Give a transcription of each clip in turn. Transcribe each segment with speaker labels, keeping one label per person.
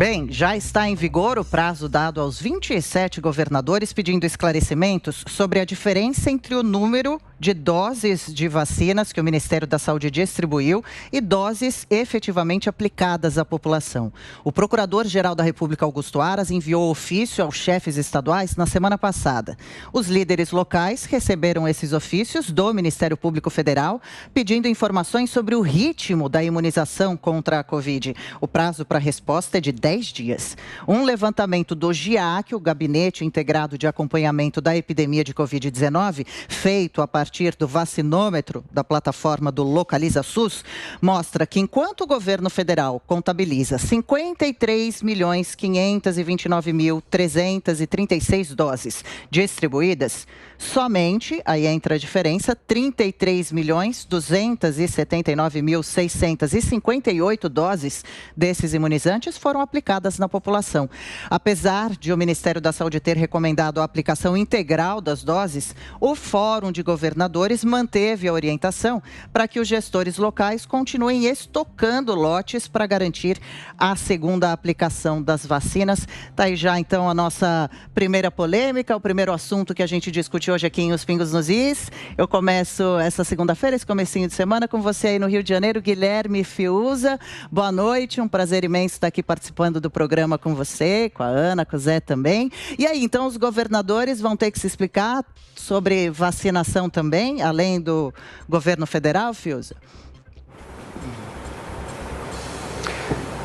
Speaker 1: Bem, já está em vigor o prazo dado aos 27 governadores pedindo esclarecimentos sobre a diferença entre o número de doses de vacinas que o Ministério da Saúde distribuiu e doses efetivamente aplicadas à população. O Procurador-Geral da República, Augusto Aras, enviou ofício aos chefes estaduais na semana passada. Os líderes locais receberam esses ofícios do Ministério Público Federal, pedindo informações sobre o ritmo da imunização contra a Covid. O prazo para resposta é de 10 dias. Um levantamento do GIAC, o Gabinete Integrado de Acompanhamento da Epidemia de Covid-19, feito a partir do vacinômetro da plataforma do Localiza SUS, mostra que enquanto o governo federal contabiliza 53.529.336 doses distribuídas, somente, aí entra a diferença, 33.279.658 doses desses imunizantes foram aplicadas na população. Apesar de o Ministério da Saúde ter recomendado a aplicação integral das doses, o Fórum de Governadores manteve a orientação para que os gestores locais continuem estocando lotes para garantir a segunda aplicação das vacinas. Está aí já, então, a nossa primeira polêmica, o primeiro assunto que a gente discutiu hoje aqui em Os Pingos nos Is. Eu começo essa segunda-feira, esse comecinho de semana, com você aí no Rio de Janeiro, Guilherme Fiuza. Boa noite, um prazer imenso estar aqui participando do programa com você, com a Ana, com o Zé também. E aí, então, os governadores vão ter que se explicar sobre vacinação também, além do governo federal, Fiuza?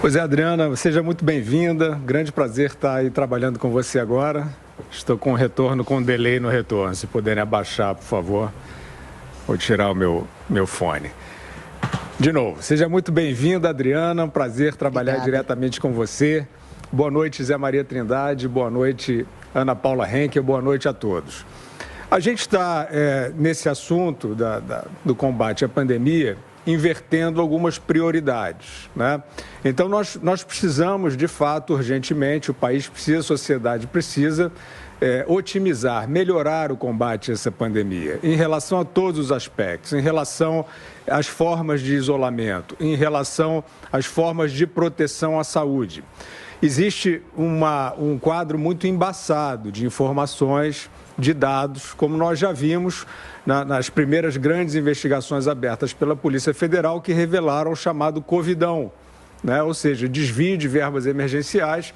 Speaker 2: Pois é, Adriana, seja muito bem-vinda. Grande prazer estar aí trabalhando com você agora. Estou com retorno, com delay no retorno. Se puderem abaixar, por favor. Vou tirar o meu fone. De novo, seja muito bem-vinda, Adriana. Um prazer trabalhar diretamente com você. Boa noite, Zé Maria Trindade. Boa noite, Ana Paula Henkel. Boa noite a todos. A gente está, nesse assunto do combate à pandemia, invertendo algumas prioridades, né? Então, nós precisamos, de fato, urgentemente, o país precisa, a sociedade precisa otimizar, melhorar o combate a essa pandemia, em relação a todos os aspectos, em relação às formas de isolamento, em relação às formas de proteção à saúde. Existe um quadro muito embaçado de informações, de dados, como nós já vimos nas primeiras grandes investigações abertas pela Polícia Federal, que revelaram o chamado Covidão, né? Ou seja, desvio de verbas emergenciais.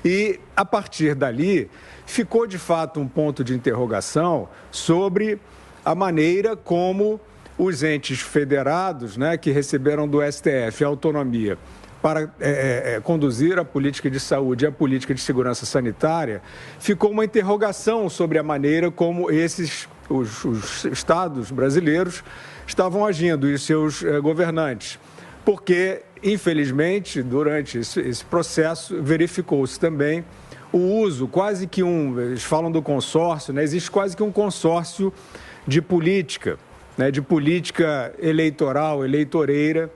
Speaker 2: E, a partir dali, ficou de fato um ponto de interrogação sobre a maneira como os entes federados, né, que receberam do STF a autonomia para conduzir a política de saúde e a política de segurança sanitária, ficou uma interrogação sobre a maneira como os estados brasileiros estavam agindo e os seus governantes. Porque, infelizmente, durante esse processo, verificou-se também o uso, quase que eles falam do consórcio, né? Existe quase que um consórcio de política, né? De política eleitoral, eleitoreira,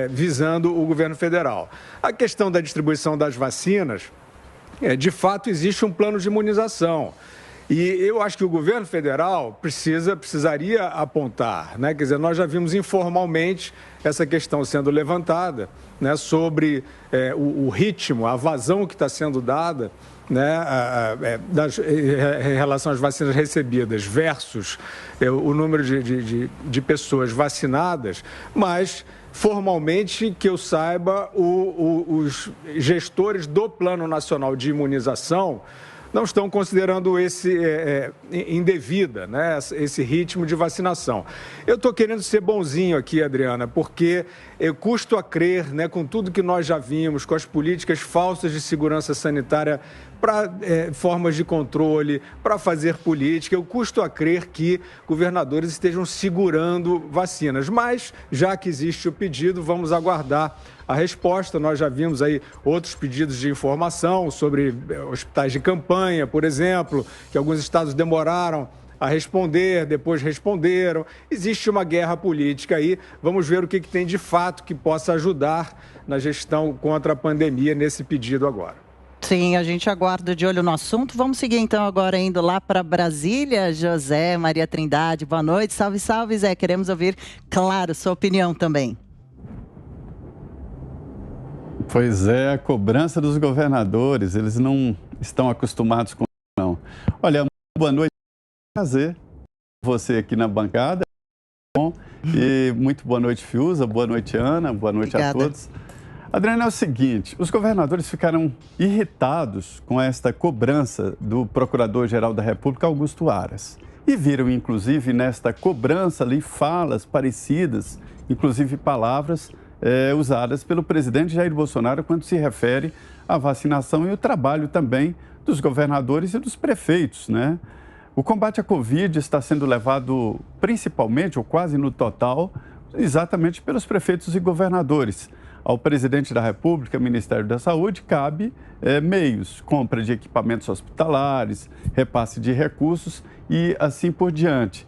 Speaker 2: visando o governo federal. A questão da distribuição das vacinas, de fato, existe um plano de imunização. E eu acho que o governo federal precisaria apontar, né? Quer dizer, nós já vimos informalmente essa questão sendo levantada, né? Sobre o ritmo, a vazão que está sendo dada, né? Em relação às vacinas recebidas versus o número de pessoas vacinadas, mas formalmente, que eu saiba, os gestores do Plano Nacional de Imunização não estão considerando indevida, né, esse ritmo de vacinação. Eu estou querendo ser bonzinho aqui, Adriana, porque eu custo a crer, né, com tudo que nós já vimos, com as políticas falsas de segurança sanitária para formas de controle, para fazer política, eu custo a crer que governadores estejam segurando vacinas. Mas, já que existe o pedido, vamos aguardar a resposta. Nós já vimos aí outros pedidos de informação sobre hospitais de campanha, por exemplo, que alguns estados demoraram a responder, depois responderam. Existe uma guerra política aí. Vamos ver o que tem de fato que possa ajudar na gestão contra a pandemia nesse pedido agora.
Speaker 1: Sim, a gente aguarda de olho no assunto. Vamos seguir então agora indo lá para Brasília. José Maria Trindade, boa noite. Salve, salve, Zé. Queremos ouvir, claro, sua opinião também.
Speaker 3: Pois é, a cobrança dos governadores, eles não estão acostumados com isso, não. Olha, boa noite, prazer você aqui na bancada. E muito boa noite, Fiuza, boa noite, Ana, boa noite a todos. Adriana, é o seguinte, os governadores ficaram irritados com esta cobrança do Procurador-Geral da República, Augusto Aras. E viram, inclusive, nesta cobrança ali falas parecidas, inclusive palavras usadas pelo presidente Jair Bolsonaro quando se refere à vacinação e o trabalho também dos governadores e dos prefeitos, né? O combate à Covid está sendo levado principalmente, ou quase no total, exatamente pelos prefeitos e governadores. Ao presidente da República, Ministério da Saúde, cabe meios, compra de equipamentos hospitalares, repasse de recursos e assim por diante.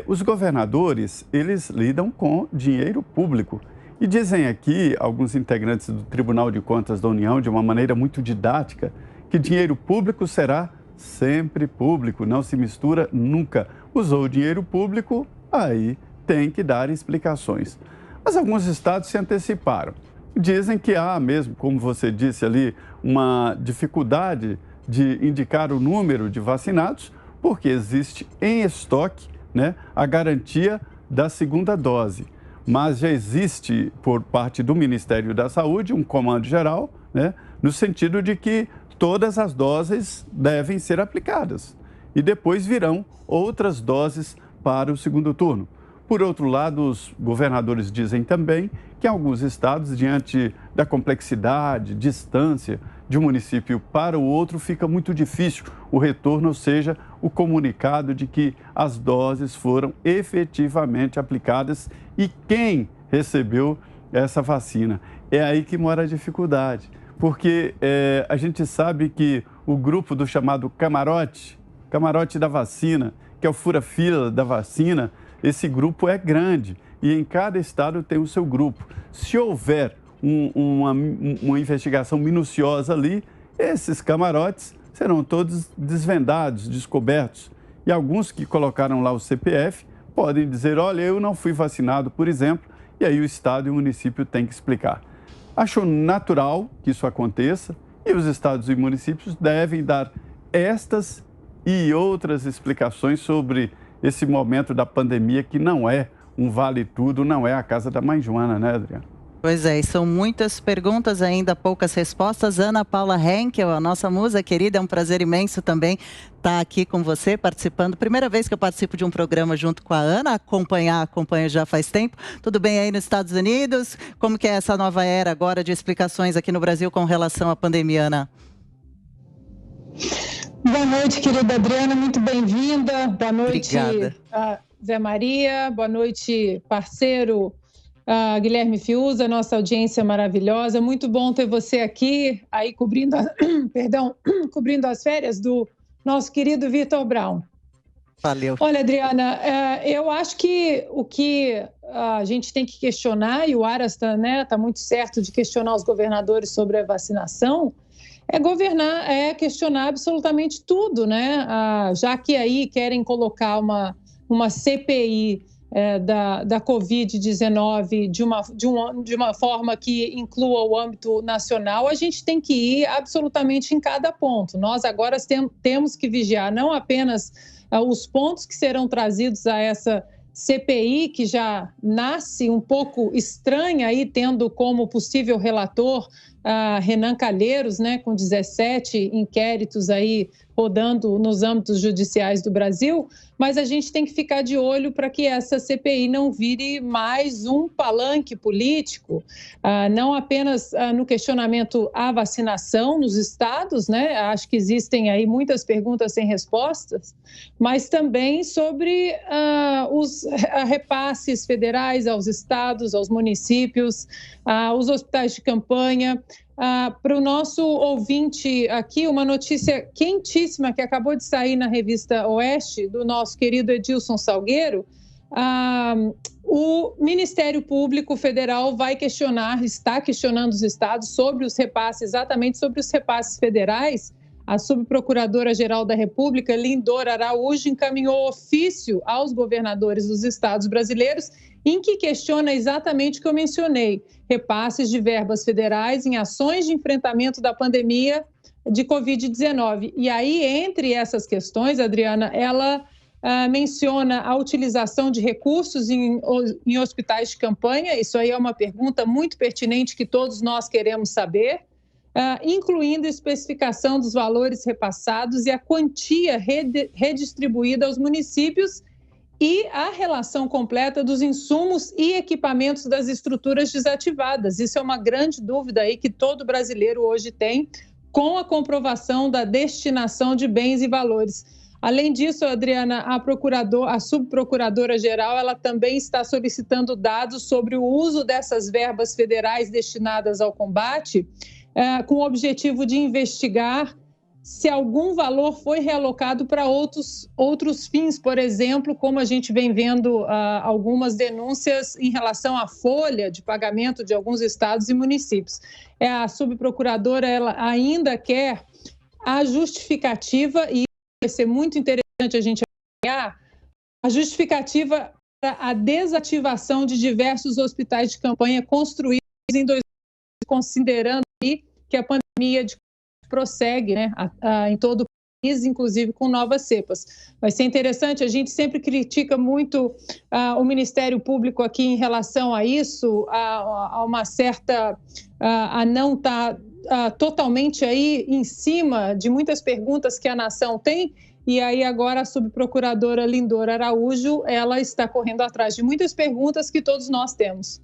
Speaker 3: Os governadores, eles lidam com dinheiro público. E dizem aqui, alguns integrantes do Tribunal de Contas da União, de uma maneira muito didática, que dinheiro público será sempre público, não se mistura nunca. Usou dinheiro público, aí tem que dar explicações. Mas alguns estados se anteciparam. Dizem que há mesmo, como você disse ali, uma dificuldade de indicar o número de vacinados, porque existe em estoque, né, a garantia da segunda dose. Mas já existe, por parte do Ministério da Saúde, um comando geral, né, no sentido de que todas as doses devem ser aplicadas. E depois virão outras doses para o segundo turno. Por outro lado, os governadores dizem também que em alguns estados, diante da complexidade, distância de um município para o outro, fica muito difícil o retorno, ou seja, o comunicado de que as doses foram efetivamente aplicadas e quem recebeu essa vacina. É aí que mora a dificuldade, porque a gente sabe que o grupo do chamado camarote da vacina, que é o fura-fila da vacina, esse grupo é grande e em cada estado tem o seu grupo. Se houver uma investigação minuciosa ali, esses camarotes serão todos desvendados, descobertos. E alguns que colocaram lá o CPF podem dizer, olha, eu não fui vacinado, por exemplo, e aí o estado e o município têm que explicar. Acho natural que isso aconteça e os estados e municípios devem dar estas e outras explicações sobre esse momento da pandemia que não é um vale-tudo, não é a casa da mãe Joana, né, Adriana?
Speaker 1: Pois é, e são muitas perguntas, ainda poucas respostas. Ana Paula Henkel, a nossa musa querida, é um prazer imenso também estar aqui com você, participando. Primeira vez que eu participo de um programa junto com a Ana, acompanho já faz tempo. Tudo bem aí nos Estados Unidos? Como que é essa nova era agora de explicações aqui no Brasil com relação à pandemia, Ana?
Speaker 4: Boa noite, querida Adriana, muito bem-vinda. Boa noite, Zé Maria. Boa noite, parceiro Guilherme Fiuza, nossa audiência maravilhosa. Muito bom ter você aqui, aí cobrindo as férias do nosso querido Vitor Brown.
Speaker 1: Valeu.
Speaker 4: Olha, Adriana, eu acho que o que a gente tem que questionar, e o Aras tá muito certo de questionar os governadores sobre a vacinação, é questionar absolutamente tudo, né? Já que aí querem colocar uma CPI da Covid-19 de uma forma que inclua o âmbito nacional, a gente tem que ir absolutamente em cada ponto. Nós agora temos que vigiar não apenas os pontos que serão trazidos a essa CPI, que já nasce um pouco estranha, aí, tendo como possível relator Renan Calheiros, né, com 17 inquéritos aí rodando nos âmbitos judiciais do Brasil, mas a gente tem que ficar de olho para que essa CPI não vire mais um palanque político, não apenas no questionamento à vacinação nos estados, né? Acho que existem aí muitas perguntas sem respostas, mas também sobre os repasses federais aos estados, aos municípios, os hospitais de campanha. Para o nosso ouvinte aqui, uma notícia quentíssima que acabou de sair na revista Oeste, do nosso querido Edilson Salgueiro. O Ministério Público Federal está questionando os estados sobre os repasses, exatamente sobre os repasses federais. A subprocuradora-geral da República, Lindor Araújo, encaminhou ofício aos governadores dos estados brasileiros em que questiona exatamente o que eu mencionei: repasses de verbas federais em ações de enfrentamento da pandemia de Covid-19. E aí, entre essas questões, Adriana, ela menciona a utilização de recursos em hospitais de campanha. Isso aí é uma pergunta muito pertinente que todos nós queremos saber, incluindo a especificação dos valores repassados e a quantia redistribuída aos municípios e a relação completa dos insumos e equipamentos das estruturas desativadas. Isso é uma grande dúvida aí que todo brasileiro hoje tem, com a comprovação da destinação de bens e valores. Além disso, Adriana, a subprocuradora-geral, ela também está solicitando dados sobre o uso dessas verbas federais destinadas ao combate, com o objetivo de investigar se algum valor foi realocado para outros fins, por exemplo, como a gente vem vendo algumas denúncias em relação à folha de pagamento de alguns estados e municípios. A subprocuradora ela ainda quer a justificativa, e vai ser muito interessante a gente avaliar, a justificativa para a desativação de diversos hospitais de campanha construídos em 2020, considerando aí que a pandemia prossegue, né, em todo o país, inclusive com novas cepas. Vai ser interessante, a gente sempre critica muito o Ministério Público aqui em relação a isso, a uma certa... a não estar totalmente aí em cima de muitas perguntas que a nação tem, e aí agora a subprocuradora Lindora Araújo, ela está correndo atrás de muitas perguntas que todos nós temos.